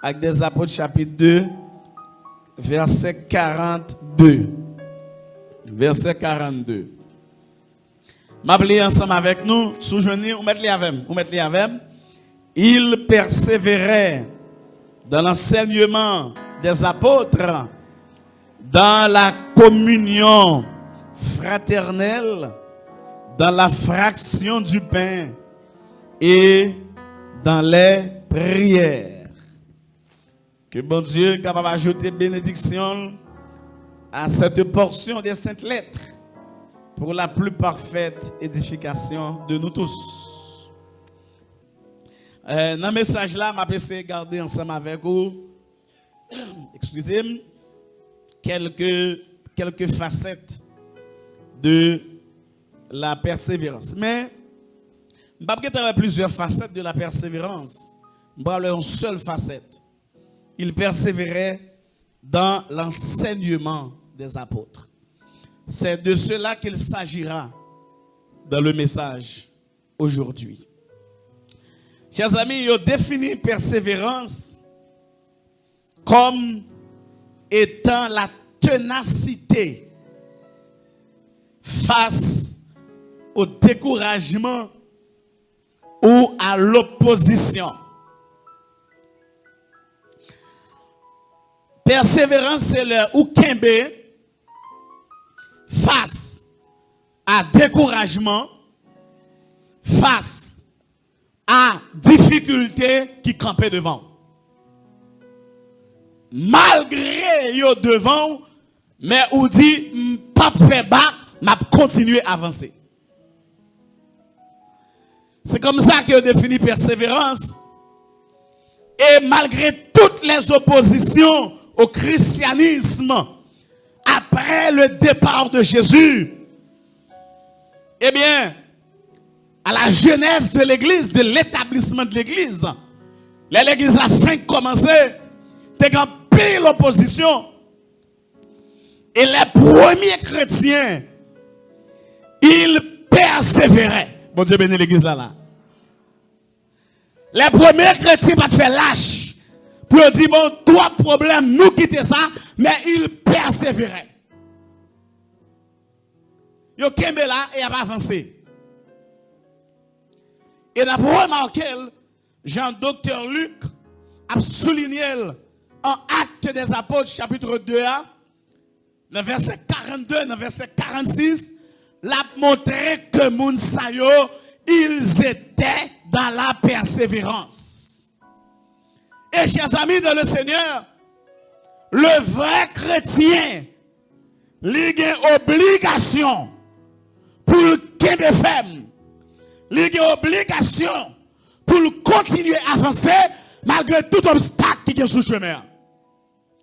Actes des Apôtres chapitre 2, verset 42. Verset 42. M'appeler ensemble avec nous, souvenir, ou mettre les avec. Il persévérait dans l'enseignement des apôtres, dans la communion fraternelle, dans la fraction du pain et dans les prières. Que bon Dieu est capable d'ajouter bénédiction à cette portion des saintes lettres pour la plus parfaite édification de nous tous. Dans le message là, je vais essayer de garder ensemble avec vous, excusez-moi, quelques facettes de la persévérance. Mais je ne vais pas plusieurs facettes de la persévérance. Je vais parler d'une seule facette. Il persévérait dans l'enseignement des apôtres. C'est de cela qu'il s'agira dans le message aujourd'hui. Chers amis, il définit persévérance comme étant la ténacité face au découragement ou à l'opposition. Persévérance, c'est le ou kembe face à découragement, face à difficulté qui campait devant. Malgré yo devant, mais ou dit pas faire bac, m'a continuer à avancer. C'est comme ça que définit persévérance. Et malgré toutes les oppositions au christianisme, après le départ de Jésus, eh bien, à la genèse de l'église, de l'établissement de l'église, l'église a fin commencé, t'es en pile opposition. Et les premiers chrétiens, ils persévéraient. Bon Dieu bénit l'église là. Les premiers chrétiens pas faire lâche pour dire bon, trois problèmes, nous quitter ça, mais ils persévéraient. Ils ont là et ils ont avancé. Et nous avons remarqué, Jean-Docteur Luc a souligné en Actes des Apôtres, chapitre 2, dans verset 42, dans verset 46, l'a montré que Mounsayo, ils étaient dans la persévérance. Et chers amis de le Seigneur, le vrai chrétien, il a obligation pour qu'il ferme. Il a obligation pour continuer à avancer malgré tout obstacle qui est sous le chemin.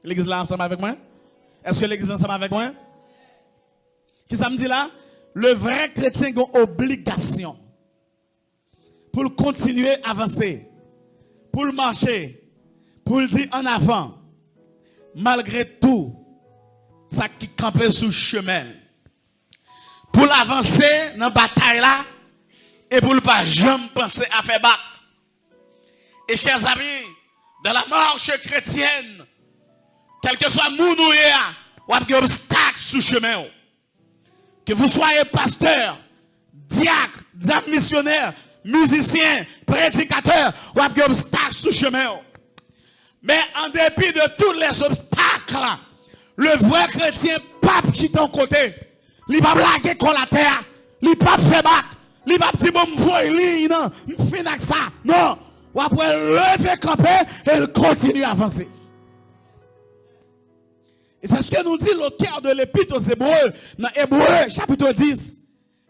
L'église là ensemble avec moi? Est-ce que l'église ensemble avec moi? Qui ça me dit là? Le vrai chrétien a une obligation pour continuer à avancer, pour marcher, pour dire en avant, malgré tout, ça qui campait sous le chemin. Pour avancer dans la bataille là, et pour ne pas jamais penser à faire bac. Et chers amis, dans la marche chrétienne, quel que soit mon ou y a des obstacles sous le chemin. Que vous soyez pasteur, diacre, diacre missionnaire, musicien, prédicateur, ou des obstacles sous le chemin. Mais en dépit de tous les obstacles, le vrai chrétien pas petit en côté. Il va blaguer contre la terre, il va pas faire bac, il va dire bon m'voy non, m'fin avec ça. Non, ou après lever camper et il continue à avancer. Et c'est ce que nous dit l'auteur de l'épître aux Hébreux, dans Hébreux chapitre 10,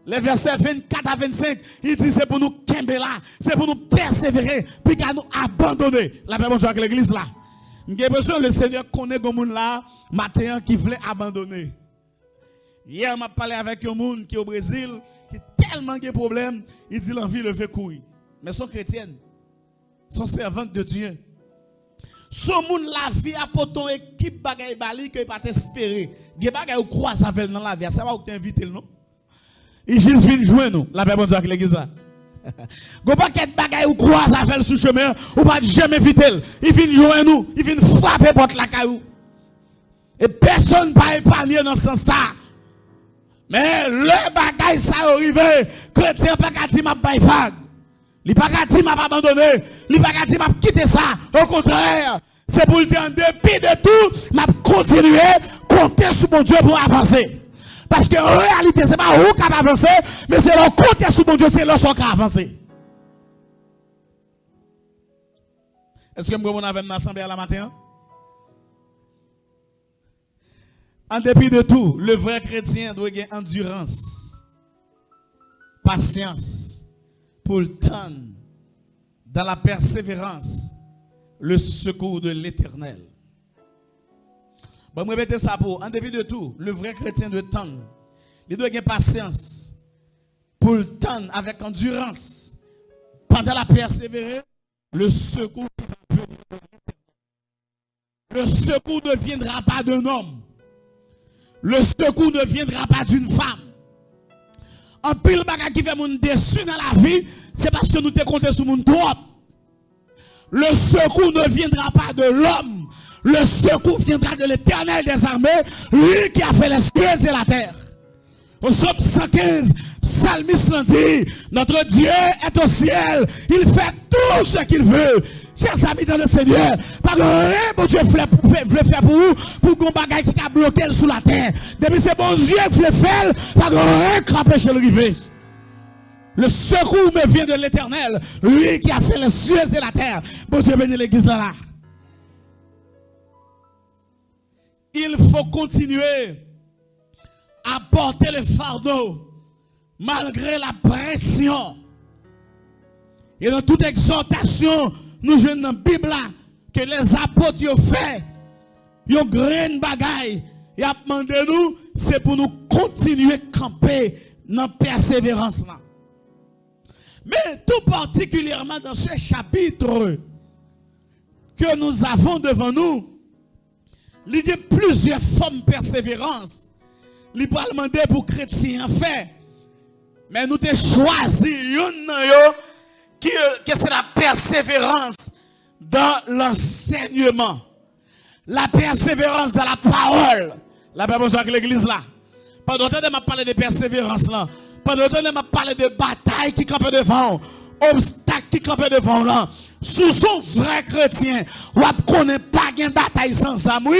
les versets 24 à 25, il dit c'est pour nous kembe là, c'est pour nous persévérer, puis qu'à nous abandonner. La paix avec l'église là. J'ai besoin le Seigneur connaît comme monde là, matin qui voulait abandonner. Hier, m'a parlé avec un monde qui est au Brésil, qui a tellement de problèmes, il dit l'envie de faire courir. Mais sont chrétiennes, sont servantes de Dieu. Son monde la vie a pour ton équipe bagay bali que pas t'espérer. Ge bagay ou croise avec dans la vie, ça va ou t'inviter non? Il juste vient jouer nous, la paix bon Dieu avec l'église là. Go paquet de bagaille ou croise à faire sous chemin, ou pas jamais vite. Il vient jouer nous, il vient frapper porte la caillou. Et personne pas épargné dans ce sens-là. Mais le bagaille ça arrivé, chrétien pas qu'à dire m'a bail vague. Il pas qu'à dire m'a abandonné, il pas qu'à dire m'a quitté ça. Au contraire, c'est pour le dire en dépit de tout, m'a continuer compter sur mon Dieu pour avancer. Parce que en réalité, c'est pas où qu'on avancer, mais c'est le compter sur mon Dieu, c'est là qu'on avancer. Est-ce que vous avez une assemblée à la matin? En dépit de tout, le vrai chrétien doit avoir endurance, patience, pour le temps, dans la persévérance, le secours de l'Éternel. Bon, je répète ça pour, en dépit de tout, le vrai chrétien doit tendre. Il doit avoir patience, pour le temps, avec endurance, pendant la persévérance, le secours qui va venir de l'Éternel. Le secours ne viendra pas d'un homme. Le secours ne viendra pas d'une femme. En pile bagage qui fait moun déçu dans la vie, c'est parce que nous te compté sur moun trop. Le secours ne viendra pas de l'homme. Le secours viendra de l'Éternel des armées, lui qui a fait les cieux et la terre. Au psaume 115, psalmiste dit, notre Dieu est au ciel, il fait tout ce qu'il veut. Chers amis dans le Seigneur, pas rien bon Dieu veut faire pour vous, pour qu'on bagaille qui a bloqué sous la terre. Depuis c'est bon Dieu qui veut faire, pas rien qui empêche le river. Le secours me vient de l'Éternel, lui qui a fait les cieux et la terre. Bon Dieu bénit l'église là. Il faut continuer à porter le fardeau malgré la pression. Et dans toute exhortation, nous jouons dans la Bible là, que les apôtres ont fait, ils ont grain bagaille, et ont demandé nous, c'est pour nous continuer à camper dans la persévérance là. Mais tout particulièrement dans ce chapitre que nous avons devant nous, il y a plusieurs formes de persévérance. Il peut demander pour chrétiens faire. Mais nous avons choisi une que c'est la persévérance dans l'enseignement. La persévérance dans la parole. La Bible avec l'église là. Pendant que je parle de persévérance là. Pendant que je parle de bataille qui campe devant. Obstacle qui campe devant là. Sous son vrai chrétien, on ne connaît pas une bataille sans amour.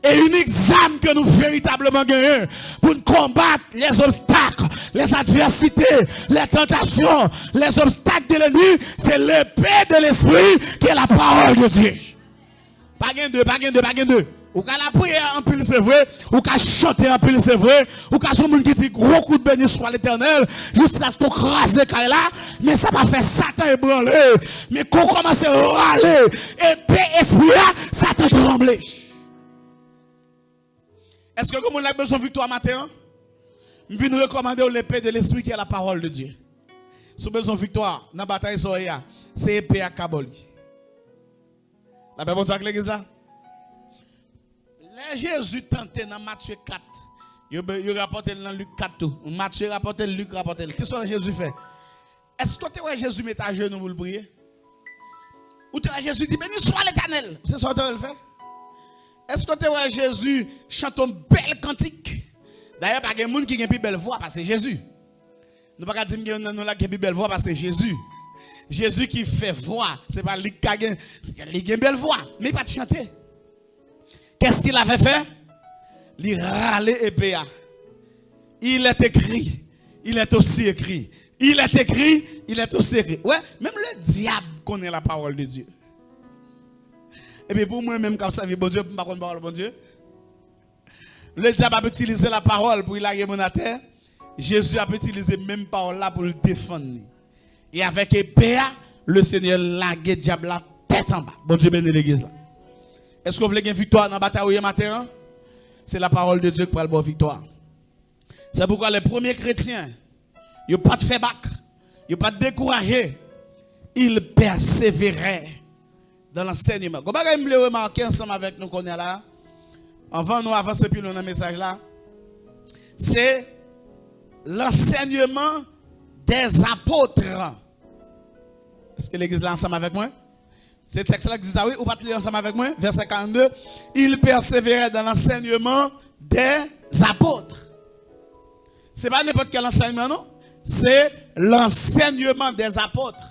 Et une examen que nous véritablement gagnons pour combattre les obstacles, les adversités, les tentations, les obstacles de l'ennemi, c'est l'épée de l'esprit qui est la parole de Dieu. Pas gain deux. Ou qu'à la prière en pile c'est vrai, ou qu'à chanter en pile c'est vrai, ou qu'à son monde qui dit gros coup de béni soit l'Éternel, jusqu'à ce qu'on crase là, mais ça va faire Satan ébranler. Mais qu'on commence à râler, épée esprit là, Satan tremble. Est-ce que vous avez besoin de victoire matin? Je viens nous recommander l'épée de l'esprit qui est la parole de Dieu. Si vous avez besoin de victoire, dans la bataille, c'est épée à Kaboli. La Bible dit avec l'église là. Jésus tentait dans Matthieu 4. Il rapporte dans Luc 4 tout. Matthieu rapporte, Luc rapporte. Qu'est-ce que Jésus fait? Est-ce que tu vois Jésus mettre à genoux pour le prier? Ou tu vois Jésus dit, béni soit l'Éternel. C'est ça que tu fait? Est-ce que tu vois Jésus chante une belle cantique? D'ailleurs, pas de monde qui a une plus belle voix parce que c'est Jésus. Nous ne pouvons pas dire que nous avons une plus belle voix parce que c'est Jésus. Jésus qui fait voix, c'est pas lui qui a une belle voix, mais il n'a pas de chanter. Qu'est-ce qu'il avait fait? Il râlait épée. Il est écrit, il est aussi écrit. Il est écrit, il est aussi écrit. Ouais, même le diable connaît la parole de Dieu. Et bien pour moi, même comme ça, bon Dieu, pas parole bon Dieu. Le diable a utilisé la parole pour il a mon terre. Jésus a utilisé même parole là pour le défendre. Et avec épée, le Seigneur l'a gué diable la tête en bas. Bon Dieu bénit l'église là. Est-ce que vous voulez une victoire dans la bataille matin? C'est la parole de Dieu qui prend la victoire. C'est pourquoi les premiers chrétiens, ils n'ont pas de fait bac, ils n'ont pas de découragé. Ils persévéraient dans l'enseignement. Comment vous voulez remarquer ensemble avec nous qu'on est là? Avant nous avancer puis nous dans le message là. C'est l'enseignement des apôtres Est-ce que l'église là ensemble avec moi? C'est texte là qui dit ça, oui, ou pas lire ensemble avec moi? Verset 42. Il persévérait dans l'enseignement des apôtres. C'est pas n'importe quel enseignement, non? C'est l'enseignement des apôtres.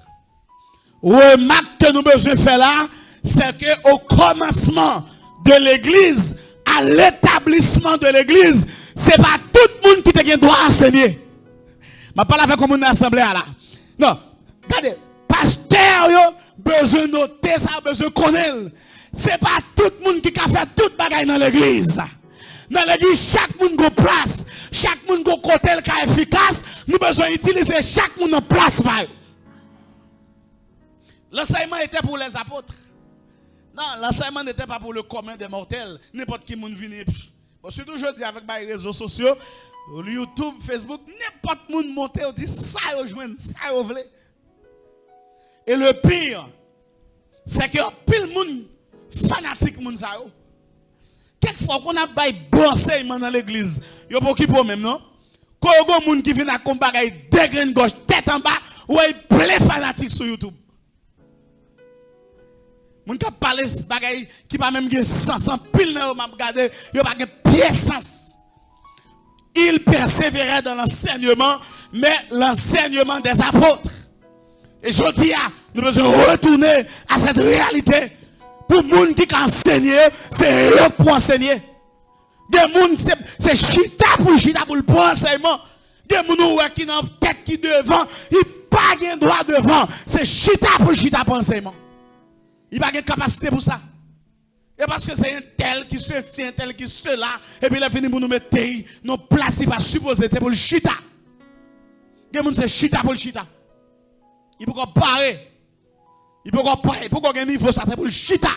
Remarque que nous besoin faire là, c'est qu'au commencement de l'église, à l'établissement de l'église, c'est pas tout le monde qui te doit enseigner. Je parle avec mon assemblée là. Non, regardez, pasteur, yo, besoin de noter ça, besoin de connaître. C'est pas tout le monde qui a fait toute bagaille dans l'église. Dans l'église, chaque monde a place, chaque monde a côté qui est efficace. Nous besoin d'utiliser chaque monde en place. L'enseignement était pour les apôtres. Non, l'enseignement n'était pas pour le commun des mortels. N'importe qui monde vient. Bon, surtout aujourd'hui avec les réseaux sociaux, YouTube, Facebook, n'importe qui monde monte et dit ça yo joindre, ça yo vle. Et le pire, c'est que pile monde fanatique monde ça yo. Quelquefois qu'on a bail bon enseignement dans l'église, yo pour qui pour même non? Quand il y a des gens qui viennent à combattre des graines gauche tête en bas, ou il plein fanatique sur YouTube. Moun qui parle de bagay qui pas même sens, sans pile nan m'a regarder, yo pas pied sens. Il persévérait dans l'enseignement, mais l'enseignement des apôtres. Et je dis, nous devons retourner à cette réalité. Pour les gens qui enseignent, c'est eux pour enseigner. Des gens, c'est chita pour le bon enseignement. Des gens qui ont tête qui devant, ils n'ont pas de droit devant. C'est chita pour enseignement. Il n'a pas de capacité pour ça. Et parce que c'est un tel qui se tient, un tel qui se là, et puis il a fini pour nous mettre nos places, il va supposer pour le chita. Des gens, c'est chita pour le chita. Il peut parler. Il peut parler. Il peut qu'on ait un niveau, ça c'est pour le chita.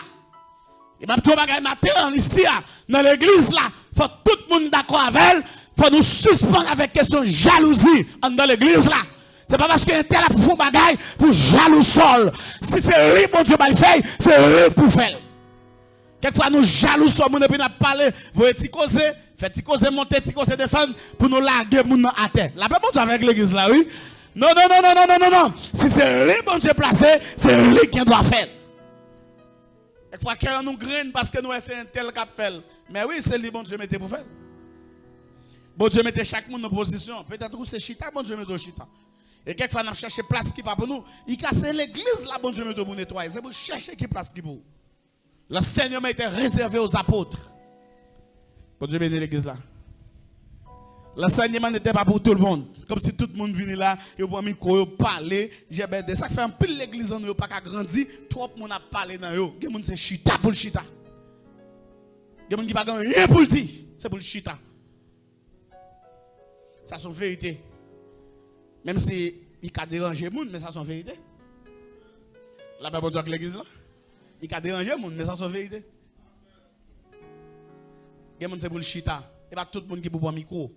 Et même tout le monde ici, dans l'église là, il faut tout le monde d'accord avec elle. Il faut nous suspendre avec question de jalousie dans l'église là. C'est pas parce qu'un tel a fait un bagage pour jaloux sol. Si c'est lui, bon Dieu, va le faire, c'est lui pour faire. Quelquefois nous jaloux sur nous et puis nous parlons, vous êtes causer, faites causer monter, causer descendre pour nous larguer moun à terre. La paix bon Dieu avec l'église là, oui. Non. Si c'est lui, bon Dieu, placé, c'est lui qui doit faire. Quelquefois qu'on nous graine parce que nous c'est un tel cap fait. Mais oui, c'est lui, bon Dieu, mettez pour faire. Bon Dieu, mettez chaque monde en position. Peut-être que c'est chita, bon Dieu, mettez chita. Et quelquefois, nous cherchons place qui pas pour nous. Il casse l'église là, bon Dieu, mettez pour nettoyer. C'est pour chercher qui place qui pour. L'enseignement était réservé aux apôtres. Bon Dieu bénisse l'église là. L'enseignement n'était pas pour tout le monde. Comme si tout le monde venait là, il y a un micro, parler. Ça fait un peu l'église en nous, pas qu'à grandir. Trop de monde a parlé dans eux. Il y a des gens qui chita pour le chita. Il y a des gens qui ne pas rien pour le dire. C'est pour le chita. Ça c'est une vérité. Même si il a dérangé les gens, mais ça c'est une vérité. La Bible dit que l'église là. Il a dérangé les gens, mais ça c'est une vérité. Il y a des gens qui pour le chita. Et pas tout le monde qui peut boire micro.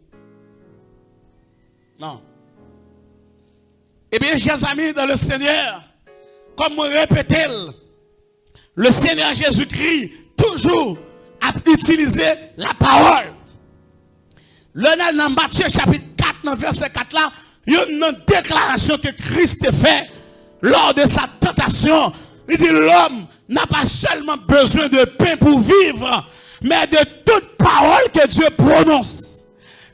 Non. Eh bien, chers amis dans le Seigneur, comme je répète, le Seigneur Jésus-Christ toujours a utilisé la parole. Le dans Matthieu chapitre 4, dans verset 4 là, il y a une déclaration que Christ a fait lors de sa tentation. Il dit l'homme n'a pas seulement besoin de pain pour vivre, mais de toute parole que Dieu prononce.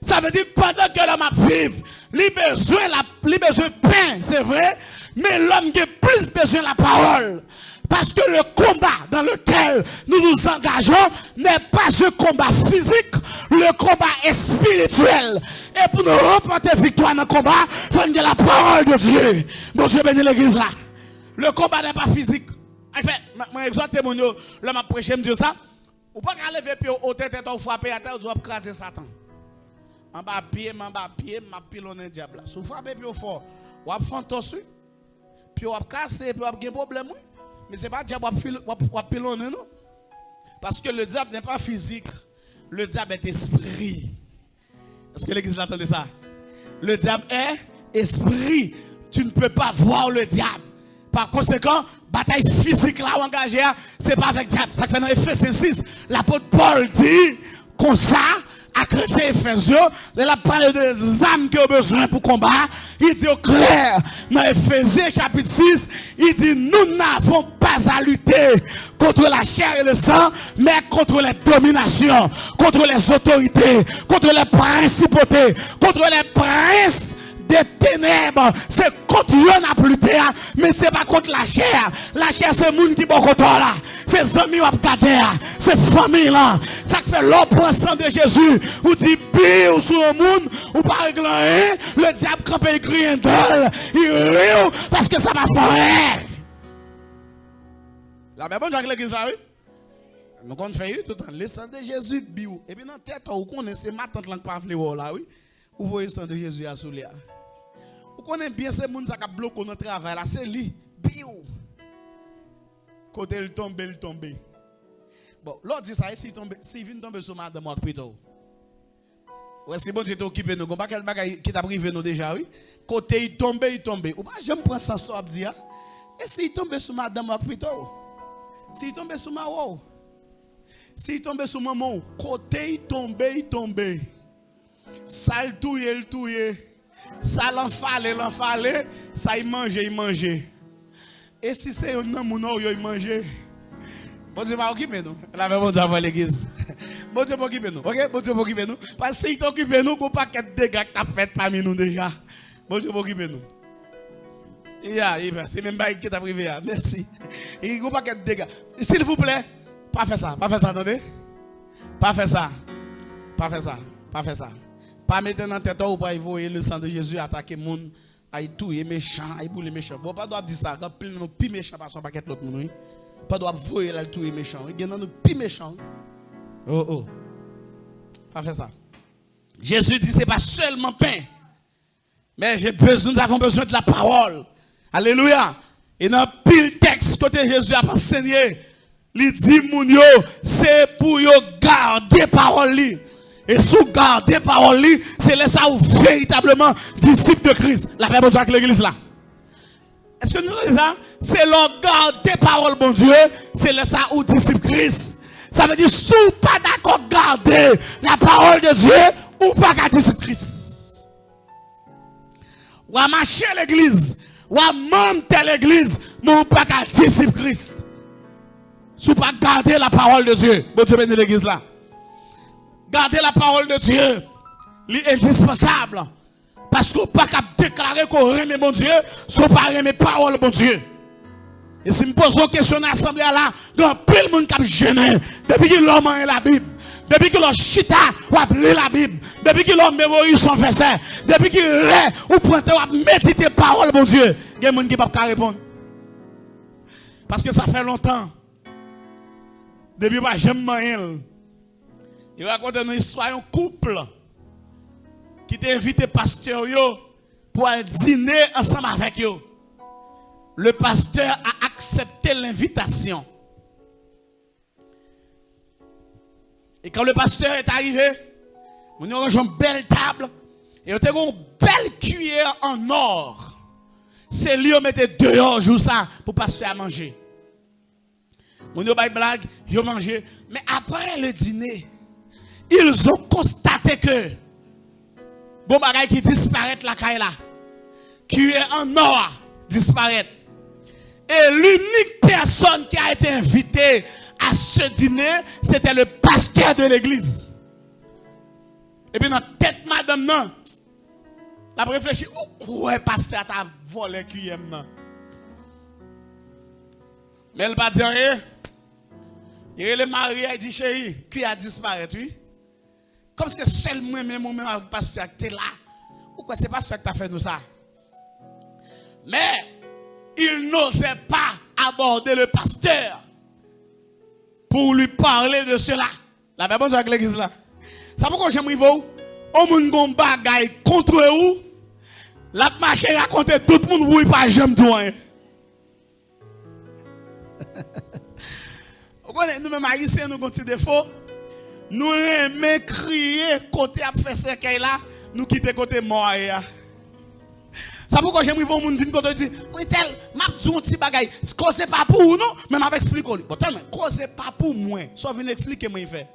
Ça veut dire pendant que l'homme vit, il a besoin de pain, c'est vrai, mais l'homme a plus besoin de la parole. Parce que le combat dans lequel nous nous engageons n'est pas un combat physique, le combat est spirituel. Et pour nous remporter victoire dans le combat, il faut que la parole de Dieu. Bon Dieu bénit l'église là. Le combat n'est pas physique. En fait, je exhorte mon Dieu, l'homme a prêché, me dit ça. Ou pas qu'à lever pied au tête et frapper à terre, ou doit craser Satan. En bas pied, m'a pilonné le diable. Si vous frappez pied au fort, ou vous fantôme, puis vous casser, puis vous avez un problème. Mais ce n'est pas le diable qui va pilonner, non? Parce que le diable n'est pas physique. Le diable est esprit. Est-ce que l'église entend ça? Le diable est esprit. Tu ne peux pas voir le diable. Par conséquent, bataille physique là engagée, ce n'est pas avec le diable. Ça fait dans Ephésiens 6, l'apôtre Paul dit comme ça, à chrétiens Éphésiens, il a parlé des âmes qui ont besoin pour combattre. Il dit au clair, dans Éphésiens chapitre 6, il dit, nous n'avons pas à lutter contre la chair et le sang, mais contre les dominations, contre les autorités, contre les principautés, contre les princes des ténèbres. C'est contre eux n'a plus terre, mais c'est pas contre la chair. La chair c'est moun qui bon contre là. C'est amis ou abgader, c'est famille là. Ça fait l'oppressant sang de Jésus. Ou dit pire sur le monde, ou pas régler, le diable campe écrit un dol. Il rit parce que ça va faire. La même chose avec l'église oui. Nous on fait tout le temps le sang de Jésus bio. Et puis dans tête ou connaît c'est ma tante là qui parle là oui. Vous voyez le sang de Jésus à soulier. Vous connaissez bien ces gens qui bloquent notre travail là, c'est lui. Bio. Côté il tombe. Bon, l'autre dit ça, s'il vient tomber sur madame ou plutôt. Ouais, c'est bon, tu t'es occupé nous. Pas quel bagage qui t'a privé nous déjà, oui. Côté il tombe. Ou pas, j'aime prendre ça sur Abdia. Et s'il tombe sur madame ou plutôt. S'il tombe sur ma wow. S'il tombe sur maman, côté il tombe. Ça le touye. Ça l'enfale, ça il mange. Et si c'est un homme ou il mange. Bon Dieu va occuper nous. La même bon Dieu va l'église. Bon Dieu va occuper nous. OK, bon Dieu va occuper nous. Parce que s'il t'occupe nous, pour pas qu'il y ait des dégâts que tu as fait parmi nous déjà. Bon Dieu va occuper nous. C'est même pas qui t'a privé. Merci. Il ne faut pas qu'il y ait des dégâts. S'il vous plaît, pas faire ça, attendez. Pas faire ça. Pas mettre dans tête ou pas envoyer le sang de Jésus attaquer les gens, à tout les méchants, à bouler les méchants. Bon, pas doit dire ça, quand plein de plus méchants par son paquet l'autre monde. Pas doit voyer là tout les méchants. Il y a nos plus méchants. Oh. Pas faire ça. Jésus dit c'est pas seulement pain. Mais nous avons besoin de la parole. Alléluia. Et dans pile texte côté Jésus a enseigné, il dit moun yo, c'est pour yo garder parole li. Et sous garder parole li, c'est là ça où véritablement disciple de Christ. La paix bon Dieu avec l'église là. Est-ce que nous disons ça? C'est le garder parole bon Dieu, c'est là ça où disciple Christ. Ça veut dire sous pas d'accord garder la parole de Dieu ou pas garder disciple Christ. Ou à marcher l'église, ou à monter l'église, mais ou pas garder disciple Christ. Sous pas garder la parole de Dieu. Bon Dieu bénit l'église là. Garder la parole de Dieu, c'est indispensable. Parce qu'on ne peut pas déclarer qu'on aime mon Dieu, sans pas aimer la parole de mon Dieu. Et si je me pose une question dans l'assemblée là, il y a plein de monde qui a gêné. Depuis que l'homme a la Bible, depuis que l'homme chita ou a lu la Bible, depuis que l'homme mémorise son verset, depuis qu'il est ou prend ou a médité la parole de mon Dieu, il y a des gens qui ne peuvent pas répondre. Parce que ça fait longtemps. Depuis que j'aime rien. Il raconte une histoire d'un couple qui t'a invité pasteur pour aller dîner ensemble avec eux. Le pasteur a accepté l'invitation. Et quand le pasteur est arrivé, on a une belle table et on a une belle cuillère en or. C'est lui qui mettait dehors jour ça pour le pasteur à manger. On a une blague, ils ont mangé. Mais après le dîner, ils ont constaté que bon bagay qui disparaît la caille là, cuillère en or disparaît. Et l'unique personne qui a été invitée à ce dîner, c'était le pasteur de l'église. Et puis dans la tête madame non, la réfléchit, pourquoi pasteur t'a volé cuillère non? Mais elle va dire rien. Il est marié, il dit chérie, cuillère a disparu, oui. Comme c'est seulement moi-même avec le pasteur qui est là. Pourquoi c'est pas pasteur qui t'a fait nous ça? Mais il n'osait pas aborder le pasteur pour lui parler de cela. La même chose avec l'église là. Ça pourquoi j'aime vous? Au monde gon bagaille contre vous. La marche raconter tout le monde oui pas j'aime toi. Nous même haïtiens nous avons des défauts. Nous aimons crier côté à faire ce qu'il là, nous quitter côté mort. Ça pourquoi j'aime voir moun vinn quand on dit oui tel m'a dit un petit bagay, cause pas pour non, mais m'a expliquer. Bon tellement cause pas pour moi. Soit vinn expliquer moi il fait.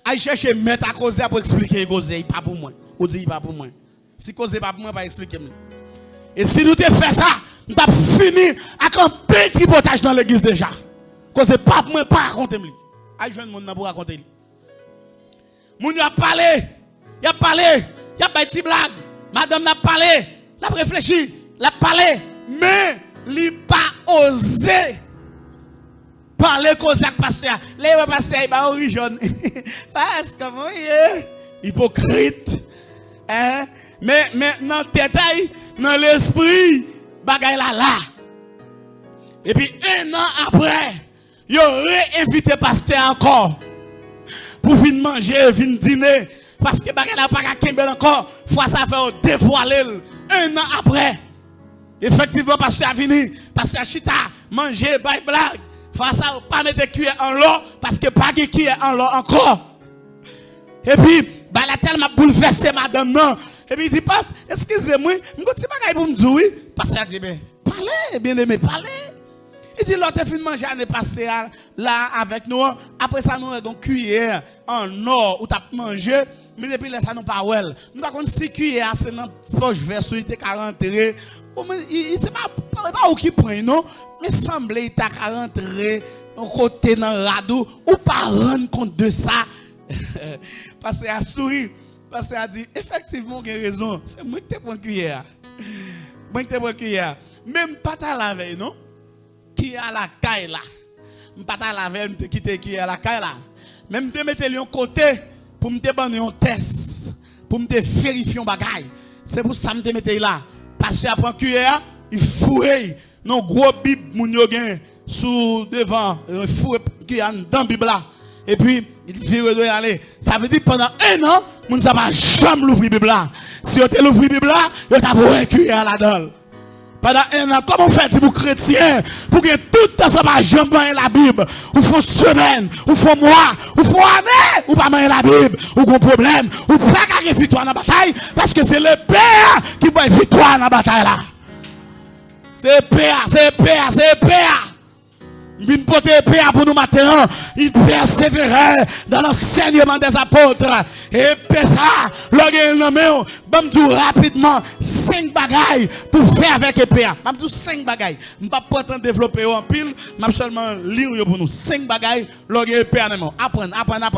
Aille chercher mettre à cause pour expliquer cause pas pour moi. Ou dit pas pour moi. Si cause pas pour moi pas expliquer moi. Et si nous te fait ça, nous avons fini avec un petit tripotage dans l'église déjà. Cause pas pour moi pas raconter moi. Aille joindre mon pour raconter. Moun a parlé, il a parlé, il a pas petit blague. Madame n'a parlé, l'a réfléchi, l'a parlé, mais il n'a pas osé parler cause avec pasteur. Les pasteur il va origine. Parce que moi hypocrite. Hein? Mais dans le détail, dans l'esprit, bagay là. Et puis un an après, il aurait invité pasteur encore pour venir manger, venir dîner. Parce que bagay là pas qu'à encore, fois ça fait dévoiler un an après. Effectivement, pasteur a venu, pasteur Chita manger, bail blague. Fois ça pas mettre cuillère en l'eau parce que pas de cuillère en l'eau encore. Et puis bah la tellement bouleversé madame non. Et puis il dit passe, excusez-moi, m'go ti bagay pour me dire oui, pasteur a dit ben parlez, bien aimé, parlez. Il dit l'autre fin de manger année passée là avec nous. Après ça nous avons une cuillère en or où tu as mangé. Mais depuis là ça nous pas well. Nous pas contre si cuillère c'est dans poche verse il était 40 il c'est pas où qui prend non, mais semble il t'a rentré au côté dans radeau ou pas rendre compte de ça. Parce qu'il a souri, parce qu'il a dit effectivement il a raison, c'est moi qui te prends cuillère. Moi qui te prends cuillère. Même pas ta laver non? Qui a la caille là. Pas ta laver, me quitter qui a la caille là. Même te mettre lui en côté pour me demander un test, pour me vérifier un bagage. C'est pour ça me te mettre là. Parce que après cuillère, il fouille non gros bible moun yo gen sous devant, fouille cuillère dans bible là. Et puis il vire de aller. Ça veut dire pendant un an, moun ça va jamais l'ouvrir bible là. Si on te l'ouvre bible là, yo t'a boire cuillère là-dedans. Pendant un an, comment on fait pour chrétiens, pour que tout le temps ça va jamais manger la Bible, ou faut semaine, ou faut mois, ou faut année, ou pas manger la Bible, ou un problème, ou pas gagner victoire dans la bataille, parce que c'est le Père qui va victoire dans la bataille là. C'est Père, c'est Père, c'est Père. Il porte Père pour nous maintenant. Il persévérait dans l'enseignement des apôtres. Et ça, l'orgueil nommé, tout rapidement 5 bagailles pour faire avec Père. Je dis 5 bagailles. Je ne vais pas développer en pile, je vais seulement lire pour nous. 5 bagailles, l'orgueil Père nommé. Apprendre,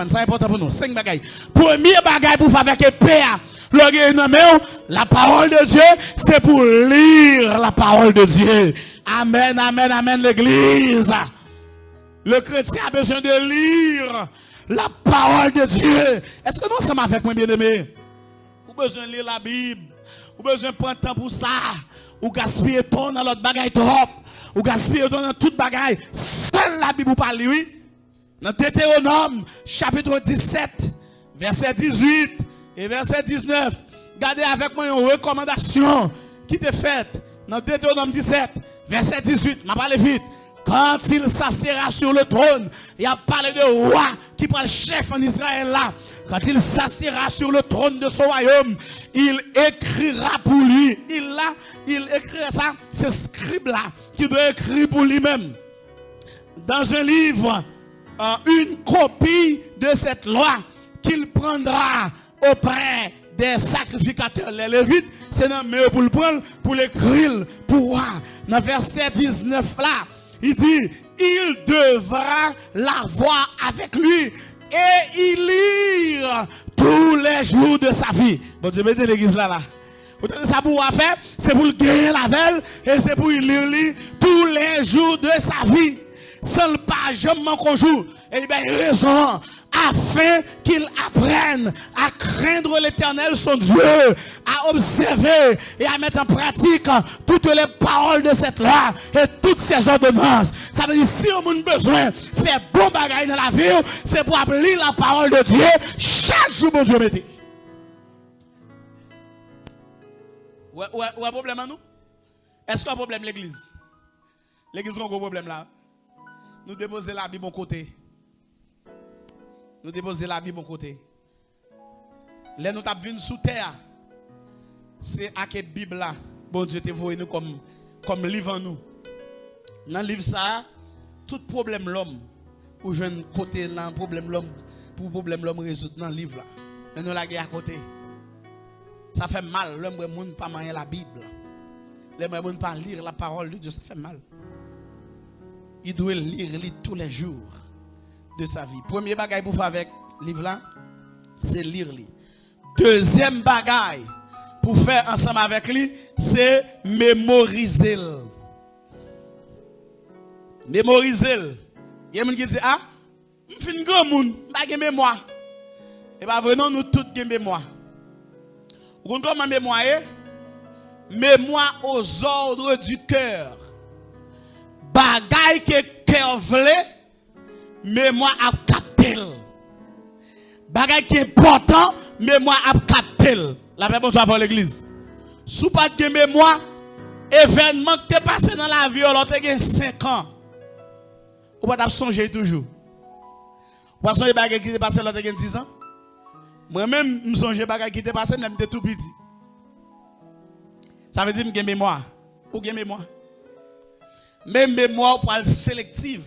c'est important pour nous. 5 bagailles. Premier bagaille pour faire avec Père. L'orgueil nommé, la parole de Dieu, c'est pour lire la parole de Dieu. Amen, amen, amen, l'église. Le chrétien a besoin de lire la parole de Dieu. Est-ce que nous sommes avec moi, bien-aimé? Ou besoin de lire la Bible. Ou besoin de prendre temps pour ça. Ou gaspiller ton dans l'autre bagaille trop. Ou gaspiller ton dans toute bagaille. Seule la Bible ou pas lui. Dans Deutéronome, chapitre 17, verset 18 et verset 19. Regardez avec moi une recommandation qui t'est faite. Dans Deutéronome 17, verset 18. Je vais parler vite. Quand il s'assiera sur le trône, il a parlé de roi qui prend le chef en Israël là. Quand il s'assiera sur le trône de son royaume, il écrira pour lui. Il écrira ça, ce scribe là, qui doit écrire pour lui-même. Dans un livre, une copie de cette loi qu'il prendra auprès des sacrificateurs. Les Lévites, c'est un meilleur pour le prendre, pour l'écrire, pour voir. Dans verset 19 là, il dit, il devra l'avoir avec lui et il lire tous les jours de sa vie. Bon Dieu, mettez l'église là. Vous savez ça pour faire, c'est pour le gagner la veille et c'est pour il lire tous les jours de sa vie. Sans le pas jamais manquer un jour. Et bien, raison. Afin qu'il apprenne à craindre l'Éternel, son Dieu, à observer et à mettre en pratique toutes les paroles de cette loi et toutes ses ordonnances. Ça veut dire, si on a besoin de faire bon bagage dans la vie, c'est pour appeler la parole de Dieu chaque jour, mon Dieu, mettez. Ou un problème à nous? Est-ce qu'il y a un problème l'église? L'église a un gros problème là. Nous déposons la Bible de côté. Nous déposer la Bible de côté. Là nous t'avons vu sous terre. C'est à quelle Bible là bon Dieu te voyé nous comme livre en nous. Dans le livre ça, tout problème l'homme, ou jeune côté dans problème l'homme, pour problème l'homme résoudre dans le livre là. Mais nous la guerre à côté. Ça fait mal, l'homme ne pas manger la Bible. L'homme ne pas lire la parole de Dieu, ça fait mal. Il doit lire tous les jours de sa vie. Premier bagage pour faire avec le livre là, c'est lire lui. Deuxième bagage pour faire ensemble avec lui, c'est mémoriser. Mémoriser. Il y a des gens qui disent, ah, je suis un grand monde, je n'ai pas mémoire. Et bien vraiment, nous tous avons mémoire. Vous comprenez comment mémoire est? Mémoire aux ordres du cœur. Bagaille que cœur veut, mémoire à capter. Bagaille qui est important, mémoire à capter. La même chose avant l'église. Si pas de mémoire, événement qui est passé dans la vie, on a 5 ans. Ou pas songer toujours. Ou pas songer bagaille qui est passé dans 10 ans. Moi-même, je me songe bagaille qui est passé, je suis tout petit. Ça veut dire que j'ai mémoire. Ou j'ai mémoire. Même mémoire pour être sélective.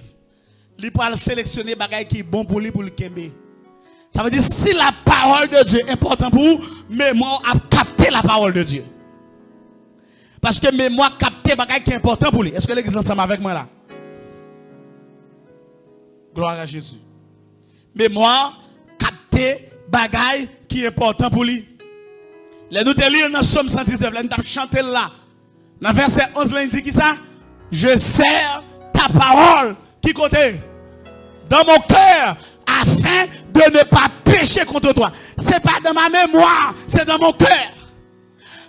Il peut sélectionner bagaille qui est bon pour lui pour le kembe. Ça veut dire si la parole de Dieu est importante pour vous, mémoire a capté la parole de Dieu. Parce que mémoire capté bagaille qui est important pour lui. Est-ce que l'église est ensemble avec moi là? Gloire à Jésus. Mémoire capté bagaille qui est important pour lui. Les nous te lire dans Somme 119, là, nous t'avons chanté là. Dans verset 11, là, il dit qui ça? Je sers ta parole, qui côté? Dans mon cœur, afin de ne pas pécher contre toi. Ce n'est pas dans ma mémoire, c'est dans mon cœur.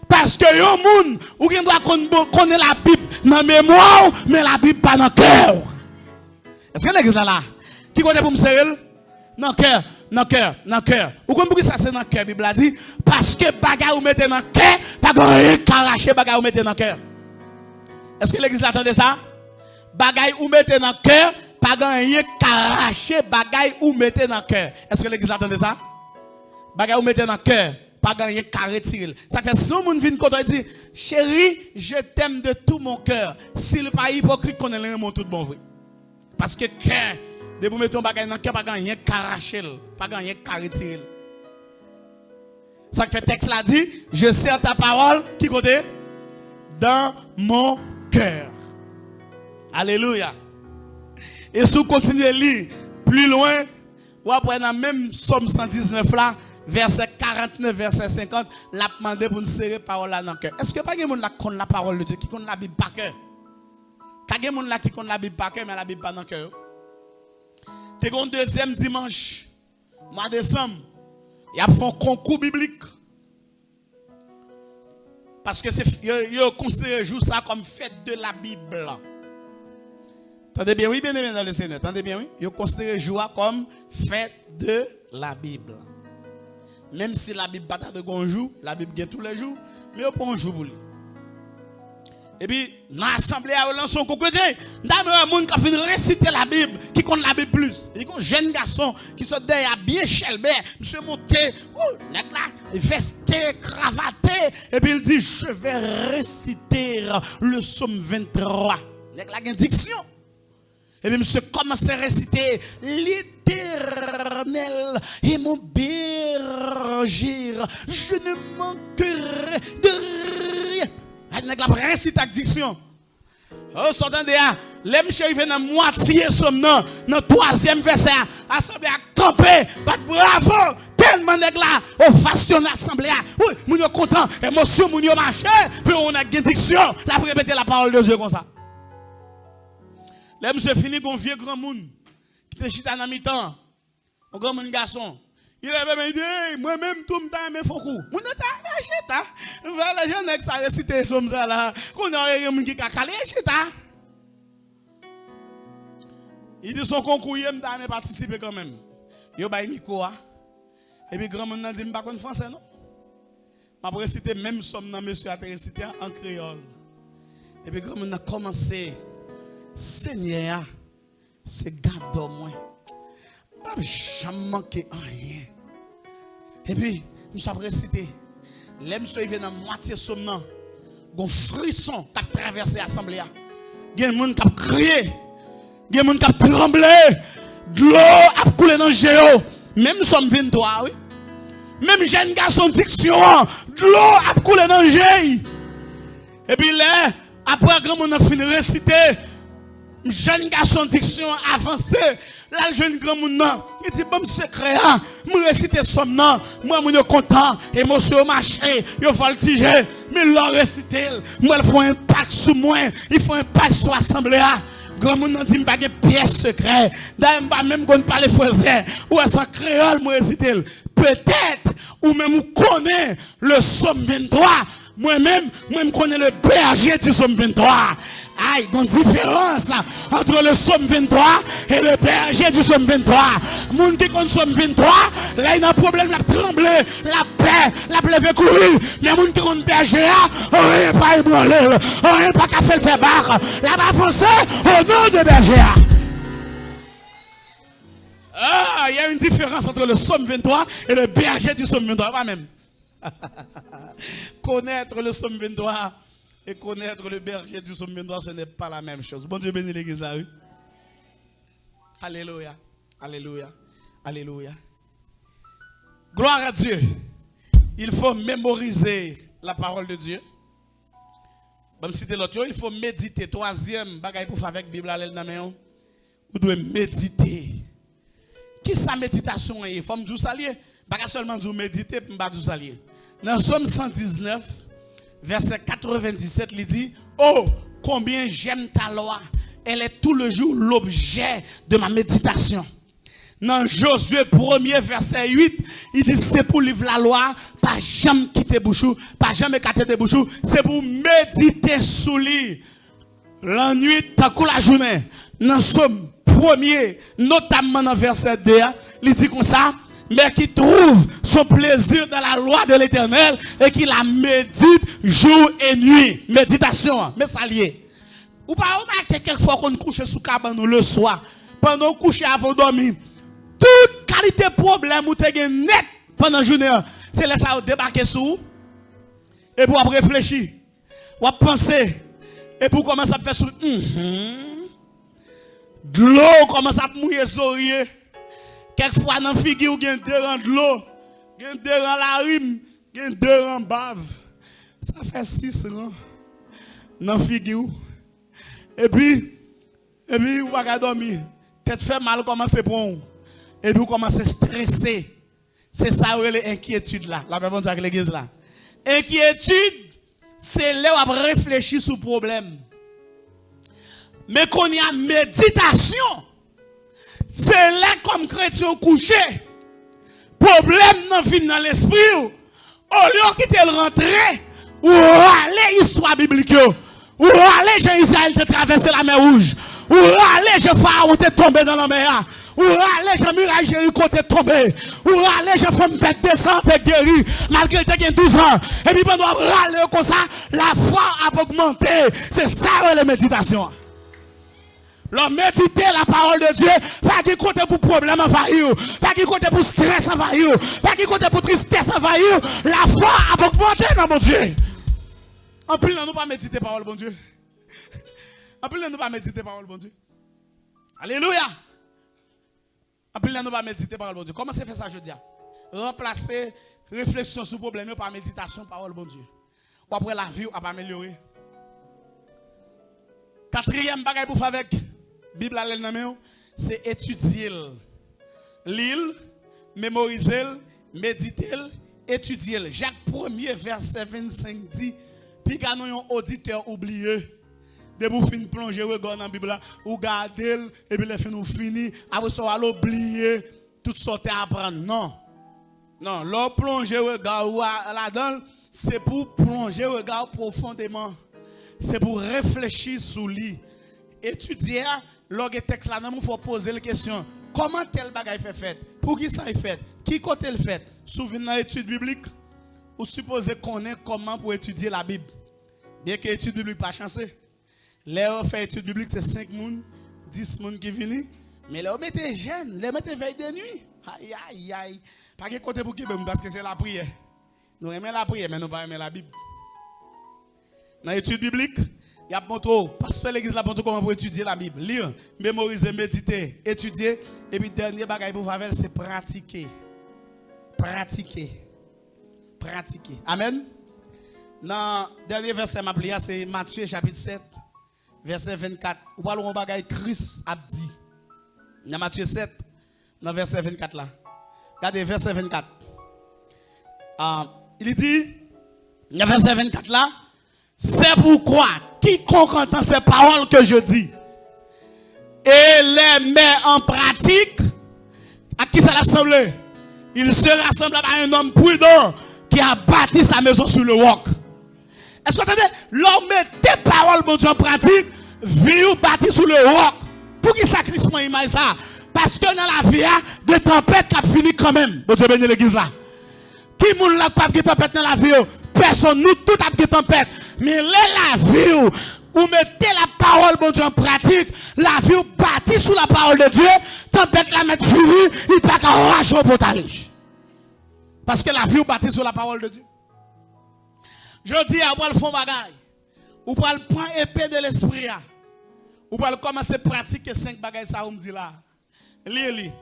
Parce que yon moun, ou qui doit connaître la Bible dans la mémoire, mais la Bible pas dans le cœur. Est-ce que l'église là? Qui côté pour me servir? Dans le cœur. Dans le cœur, dans le cœur. Vous comprenez ça c'est dans le cœur, la Bible a dit, parce que bagay ou mettez dans le cœur, pas rien qu'arracher bagay ou mettez dans le cœur. Est-ce que l'église attendait ça? Bagay ou mettez dans le cœur, pas rien qu'arracher bagay ou mettez dans le cœur. Est-ce que l'église attendait ça? Bagay ou mettez dans le cœur, pas rien qu'à retirer. Ça fait si on vient quand on dit, chérie, je t'aime de tout mon cœur. S'il n'est pas hypocrite, qu'on est l'amour tout bon vrai. Parce que cœur, de vous mettre un bagage dans le cœur, pas rien qu'arracher, pas rien qu'à retirer. Ça fait texte là dit, je sers ta parole, qui côté? Dans mon cœur. Alléluia. Et si vous continuez à lire plus loin, ou après dans même Somme 119 là, verset 49, verset 50, l'a demandé pour nous serrer parole là dans le cœur. Est-ce que pas quelqu'un qui connaît la parole de Dieu, qui connaît la Bible par cœur? Quelqu'un qui connaît la Bible par cœur, mais la Bible pas dans le cœur. T'es le deuxième dimanche, mois de décembre, il y a fait un concours biblique. Parce que ils considèrent ça comme fête de la Bible. Attendez bien, oui, bien aimé dans le Seigneur. Attendez bien, oui. Ils considèrent jour comme fête de la Bible. Même si la Bible pas de bon jour, la Bible gagne tous les jours, mais on prend un jour pour lui. Et puis, dans l'assemblée, on lance son concours. Il y a un monde qui a fait réciter la Bible, qui connaît la Bible plus. Il y a un jeune garçon qui sont derrière, bien chelbé, monsieur monté, vesté, cravaté. Et puis il dit, je vais réciter le psaume 23. Il y a une diction. Et puis monsieur commence à réciter, l'Éternel est mon berger, je ne manquerai de rien. Il y a une récitation. Oh, sortant de là, les monsieur il vient dans moitié somme dans le troisième verset, assemblée à camper, bravo, tellement de là, on façonne l'assemblée. Oui, nous sommes contents, émotion, nous sommes marché, puis on a une diction, la répéter la parole de Dieu comme ça. Les monsieur fini con vieux grand monde qui te chita dans mi-temps, un grand monde garçon. Il avait dit, moi-même, tout le temps, je fais un coup. Je suis chita. Les gens qui ont récité comme ça, là, qu'on a un qui a calé, chita. Il dit, son concours, il m'a participé quand même. Il a micro. Et puis, grand monde a dit, je ne parle pas français, non? Je vais réciter même somme dans monsieur a récité en créole. Et puis, grand monde a commencé. Seigneur, c'est garde moi. Je ne manqué rien. Et puis, nous sommes récités. Les monsieur viennent dans moitié somnant. gon frisson qui a traversé l'assemblée. Il y a des gens qui ont crié. Il y a des gens qui ont tremblé. De l'eau a coulé dans le géo. Même somme 23, oui. Même jeune garçon diction, de l'eau a coulé dans le géo. Et puis là, après quand on a fini de réciter, jeune garçon diction avancé. Là, le jeune grand monde, il dit, bon, secret, je récite somme, moi, je suis content, émotion marché, je voltige, mais là, réciter, moi, il faut un impact sur moi, il faut un impact sur l'assemblée. Grand monde dit, je n'ai pas de pièce secrète, d'ailleurs, même quand on parle français, ou à son créole, moi, réciter. Peut-être, ou même, vous connaissez le somme 23. Moi-même, je connais le berger du psaume 23. Aïe, il y a une différence entre le psaume 23 et le berger du psaume 23. Moun qui connaît le psaume 23, là, il y a un problème, la tremble, la paix, la plève courir. Mais moun qui connaît le berger, rien pas ébranler, rien pas qu'à faire le faire barre. Là-bas, avancé au nom de berger. Ah, il y a une différence entre le psaume 23 et le berger du psaume 23, pas même. Connaître le psaume 23 et connaître le berger du psaume 23, ce n'est pas la même chose. Bon Dieu bénit l'église là, oui. Alléluia, alléluia, alléluia. Gloire à Dieu. Il faut mémoriser la parole de Dieu. Bon, citer l'autre, il faut méditer. Troisième bagaille pour faire avec la Bible à l'aile. Vous devez méditer. Qui sa méditation est? Il faut me dire ça lié. Pas seulement dire méditer, pas dire ça lié. Dans Somme 119, verset 97, il dit, oh, combien j'aime ta loi. Elle est tout le jour l'objet de ma méditation. Dans Josué 1er, verset 8, il dit, c'est pour livrer la loi, pas jamais quitter bouchou, pas jamais quitter des bouchou, c'est pour méditer sous lui. La nuit, tant que la journée. Dans Somme 1er, notamment dans verset 2, il dit comme ça, mais qui trouve son plaisir dans la loi de l'Éternel et qui la médite jour et nuit. Méditation, mais ça lié. Ou pas remarquer quelquefois qu'on couche sous cabane le soir, pendant qu'on couche avant de dormir, toute qualité problème ou t'es net pendant la journée, c'est là ça débarquer sous et pour réfléchir, ou penser et pour commencer à faire sous de l'eau commence à mouiller sourire. Quelquefois dans la figure, il y a deux rangs de l'eau, il y a deux rangs la rime, il y a deux rangs bave. Ça fait 6 rangs dans la figure. Et puis, vous va dormir. Tête fait mal, commence pour vous. Et puis, vous commencez à stresser. C'est ça, l'inquiétude là. La même chose avec l'église là. Inquiétude, c'est là où on réfléchit sur le problème. Mais qu'on y a méditation, c'est là comme chrétien couché. Problème dans vie dans l'esprit. Au lieu quitter le rentrer, ou aller histoire biblique, ou aller Jean Israël te traverser la mer rouge, ou aller Jean Pharaon te tomber dans la mer, ou aller Jean Muraille Jéricho te tomber, ou aller Jean Femme Bête descendre te guéri, malgré que tu as 12 ans. Et puis pendant râler comme ça, la foi a augmenté. C'est ça la méditation. Leur méditer la parole de Dieu, pas qui compte pour problème envahir, pas qui compte pour stress envahir, pas qui compte pour tristesse envahir, la foi a augmenté dans mon Dieu. En plus, nous pas méditer la parole de Dieu. En plus, nous pas méditer la parole de Dieu. Alléluia. En plus, nous pas méditer la parole de Dieu. Comment c'est fait ça, je dis? Remplacer réflexion sur le problème par méditation parole de Dieu. Ou après la vie, on va améliorer. Quatrième bagage pour faire avec Bible à l'ennemi, c'est étudier l'île, mémoriser, méditer, étudier. Jacques 1er, verset 25 dit, puis quand nous avons un auditeur oublié, de vous finir plonger regard dans la Bible, ou garder, et puis les fins nous finir, après ça, on va l'oublier, tout sorte à apprendre. Non. Non, l'on plonger regard là-dedans, c'est pour plonger regard profondément. C'est pour réfléchir sur lui. Étudier, lors texte là, il faut poser la question. Comment tel bagage fait? Pour qui ça est fait? Qui côté le fait? Souvenez dans l'étude biblique, ou supposez connaître comment pour étudier la Bible. Bien que l'étude biblique pas chanceux. Là, on fait étude biblique, c'est 5 personnes, 10 personnes qui viennent. Mais là, on mettez jeunes, on mettez veille de nuit. Aïe, aïe, aïe. Pas de côté pour qui parce que c'est la prière. Nous aimons la prière, mais nous pas aimer la Bible. Dans l'étude biblique, il y a montré, pasteur l'église la montré comment pour étudier la Bible. Lire, mémoriser, méditer, étudier. Et puis, dernier bagage pour faire, c'est pratiquer. Pratiquer. Pratiquer. Amen. Dans le dernier verset, c'est Matthieu chapitre 7, verset 24. Ou parlons de bagage Christ a dit. Dans Matthieu 7, dans verset 24 là. Regardez, verset 24. Il dit, dans verset 24 là, c'est pourquoi quiconque entend ces paroles que je dis et les met en pratique, à qui ça l'a semblé? Il se rassemble à un homme prudent qui a bâti sa maison sur le roc. Est-ce que vous entendez? L'homme met des paroles bon Dieu en pratique, vie bâti sur le roc. Pour qui ça Christ m'a imagé ça? Parce que dans la vie, de tempête qui a fini quand même. Bon Dieu bénisse l'église là. Qui moun la pas de tempête dans la vie? Personne, nous tout a de tempête. Mais la vie, ou mettez la parole bon Dieu en pratique, la vie ou bâti sous la parole de Dieu, tempête la mettre fini, il pas qu'à rager au potage. Parce que la vie ou bâti sous la parole de Dieu. Je dis à vous le fond bagaille. Ou pour le prendre épée de l'esprit. Ou pour commencer à pratiquer 5 bagailles ça on me dit là. Lire,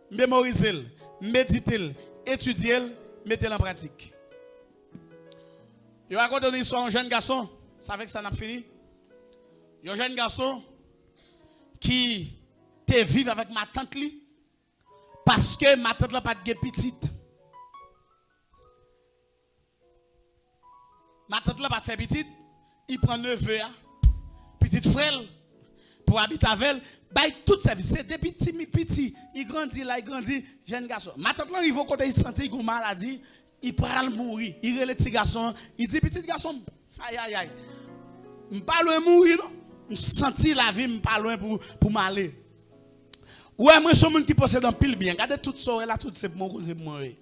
mémoriser, méditer, étudier, mettez en pratique. Je raconte une histoire d'un jeune garçon, ça fait que ça n'a pas fini. Il y a un jeune garçon qui te vive avec ma tante li parce que ma tante n'a pas de petite. Ma tante n'a pas de petite, il prend neveu, petite frère, pour habiter avec elle, bail tout service. C'est des petits, il grandit là, il grandit, jeune garçon. Ma tante là, il va quand il sentit une maladie, il prend le mourir, il relève le petit garçon, il dit petit garçon, aïe aïe aïe, je ne pas loin mourir non, je senti la vie, je ne pas loin pour m'aller. Ouais, moi je suis un monde qui possède un pile bien, regardez tout ça là, tout c'est mon conseil pour mourir.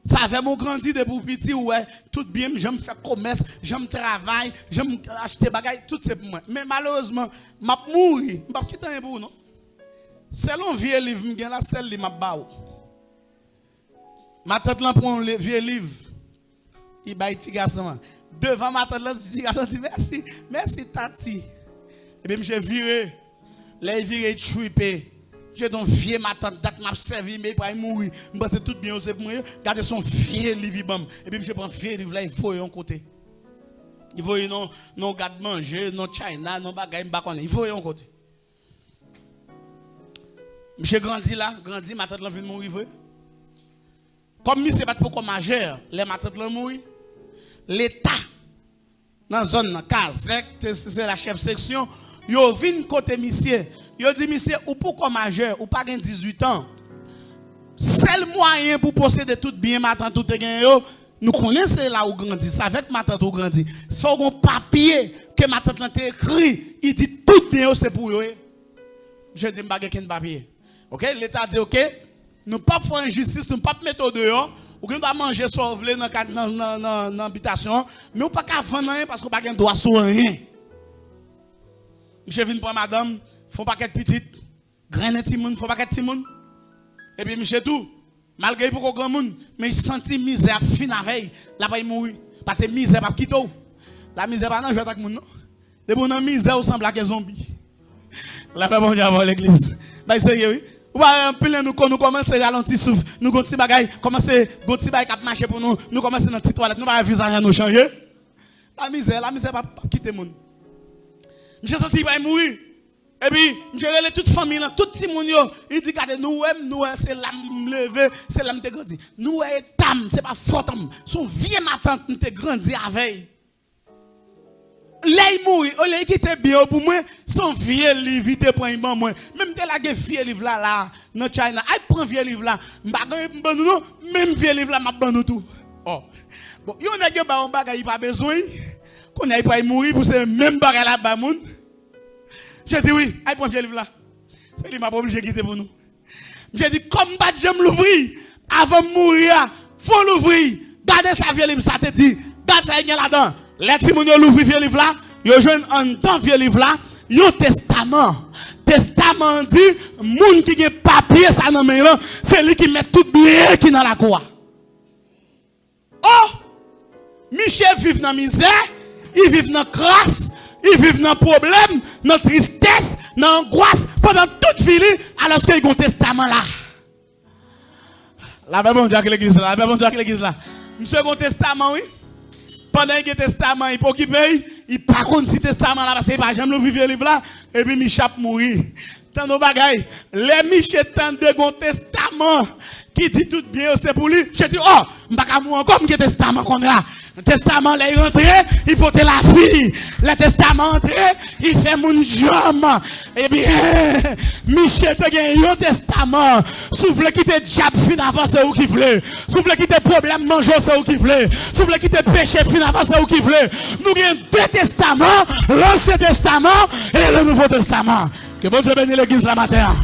Ça fait mon grandi de pour petit, ouais, tout bien, j'aime faire commerce, j'aime travailler, j'aime acheter bagaille, tout c'est pour moi. Mais malheureusement, m'a mourir, m'a quitter un bout non. Selon vieux livre, m'gen la celle li m'a baou. Ma tante là prend le vieux livre. Il baille petit garçon. Devant ma tante là, petit garçon dit merci, merci tati. Et puis j'ai viré. Là il viré chuipé. J'ai donc vieux ma tante date m'a servi mais pas mourir. Je pense tout bien c'est pour moi. Garder son vieux livre bam. Et puis je prends vieux livre là il faut un côté. Il faut non garde manger, non China, non bagaille pas connait. Il faut un côté. Monsieur grandi là, grandi ma tante là vient mourir. Comme monsieur pas pour majeur, les ma tante là mourir. L'état dans la zone Kazek, c'est la chef section, yo vinn côté monsieur. Yo dit monsieur ou pourquoi majeur ou pas 18 ans. Seul moyen pour posséder tout bien ma tante tout gagne yo, nous connaissons là où grandi, c'est avec ma tante où grandi. C'est faut un papier que ma tante t'a écrit, il dit tout bien c'est pour yo. Je dis m'pa gen papier. OK, l'état dit OK, nous pas faire injustice, nous pas mettre au dehors. Ou que nous pas manger sauver dans l'habitation, mais ou pas qu'à vendre rien parce qu'on pas gain droit sur rien. Je viens pour madame, faut pas qu'être petite, grand petit monde, faut pas qu'être petit monde. Et puis monsieur tout, malgré pour grand monde, mais je senti misère fin avec, là pas mourir parce que misère pas quitter. La misère pas non jouer avec monde non. De bon misère ressemble à un zombie. Là pas bon Dieu avant l'église. Bah sérieux oui. Ou pas pile nous commencer ralentir souffle, nous gonti bagaille, commencer gonti bagaille cap marcher pour nous commencer dans petite toilette, nous pas visage nous changer. La misère pas quitter monde. Monsieur senti va mourir. Et puis monsieur relé toute famille là, tout petit monde yo, il dit regardez nous c'est l'âme lever, c'est l'âme te grandi. Nous tam, c'est pas fort homme. Son vieux ma tante nous te grandi avec. L'œil mourir, au lieu qui était bien pour moi, son vieux livre, il te prend un bon moi. Même de la vieux livre là, dans China, il prend vieux livre là, non, même vieux livre là, m'a ban tout. Oh. Bon, yon a pas un bagay pas besoin, qu'on aille pas mourir pour ce même bagay là bas moun. Je dis oui, il prend vieux livre là. C'est lui m'a pas obligé quitter pour nous. Je dis comme pas j'aime l'ouvrir avant de mourir, faut l'ouvrir. Gardez sa vieux livre, ça te dit, garde ça y là-dedans. Les petits moun yo l'ouvri vieux livre là, yo joine en temps vieux livre là, yo testament. Testament dit moun qui gen papier ça nan men là, c'est lui qui met tout bien qui dans la cour. Oh! Michel vive dans misère, ils vivent dans crasse, ils vivent dans problème, dans tristesse, dans angoisse, pendant toute vie, alors qu'ils ont un testament là. La Bible dit que l'église là, la Bible dit que l'église là. Monsieur a un testament, oui. Pendant qu'il y a un testament, il peut occuper, il ne pas contre si testament là, parce qu'il n'a pas jamais le livre là, et puis Michel mourir. Tant de bagailles, les Michel tant de bon testament, qui dit tout bien, c'est pour lui. Je dis, oh, je ne vais pas mourir comme le testament qu'on a. Le testament, là, il rentre, il porte la vie. Le testament rentre, il fait mon jambe. Eh bien, Michel te gagne un testament. Souffle qui te diable fin avant, c'est où qui voulait. Souffle qui te problème manger, c'est où qui voulait. Souffle qui te péché fin avant, c'est où qui voulait. Nous avons deux testaments, l'Ancien Testament et le Nouveau Testament. Que bon Dieu bénisse l'église la matin.